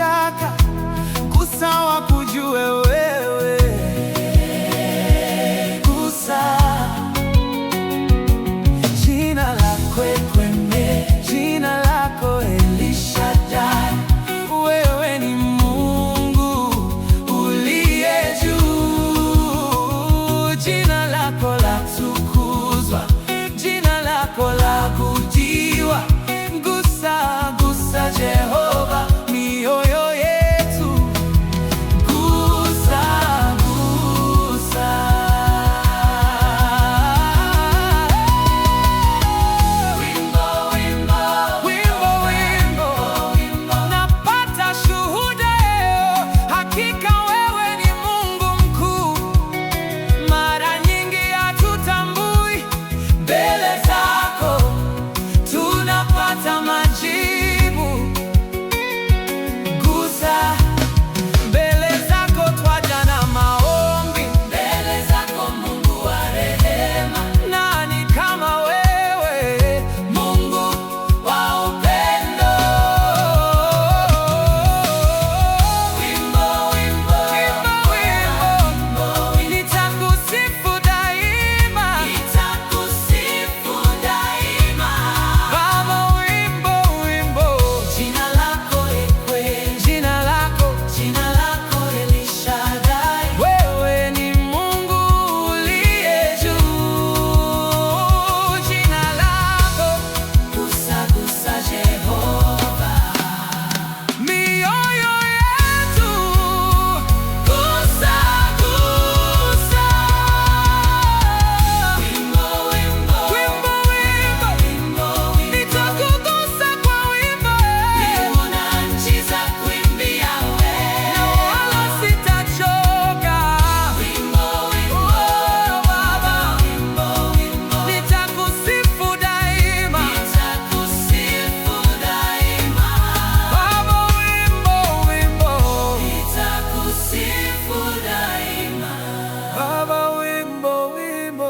nataka gusa wakujue wewe, gusa jina lako Ekweme, jina lako Elishadai. Wewe ni Mungu uliye juu, jina lako latukuzwa, jina lako laabudiwa. Gusa, gusa Jehova mioyo yetu, gusa, gusa. Wimbo, wimbo, wimbo, wimbo, napata shuhuda leo, hakika wewe ni Mungu mkuu. Mara nyingi hatutambui, mbele zako tunapata majibu. Gusa, mbele zako twaja na maombi, mbele zako Mungu wa rehema. Nani kama wewe, Mungu wa upendo? Wimbo, wimbo, wimbo, nitakusifu daima, nitakusifu daima. Baba, wimbo, wimbo, jina lako Ekweme, jina lako Elishadai. Wewe ni Mungu uliye juu, jina lako gusa, gusa Jehova mioyo yetu, gusa, gusa. Wimbo, wimbo, wimbo, wimbo, nitakugusa kwa wimbo, mbingu na nchi za kuimbia wewe, na wala sitachoka. Wimbo, wimbo, Baba, nitakusifu daima, nitakusifu daima. Baba, wimbo, wimbo, nitakusifu daima. Baba, wimbo, wimbo,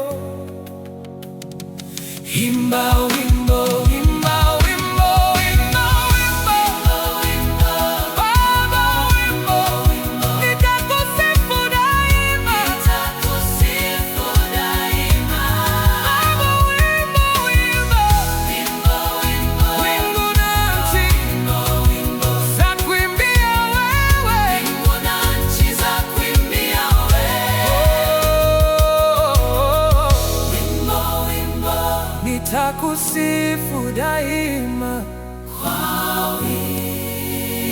imba wimbo, imba wimbo, imba wimbo, Baba, wimbo, nitakusifu daima, nitakusifu daima. Baba, wimbo, wimbo, wingu na nchi za kuimbia wewe, wingu na nchi za kuimbia wewe. Nitakusifu daima kwa wimbo.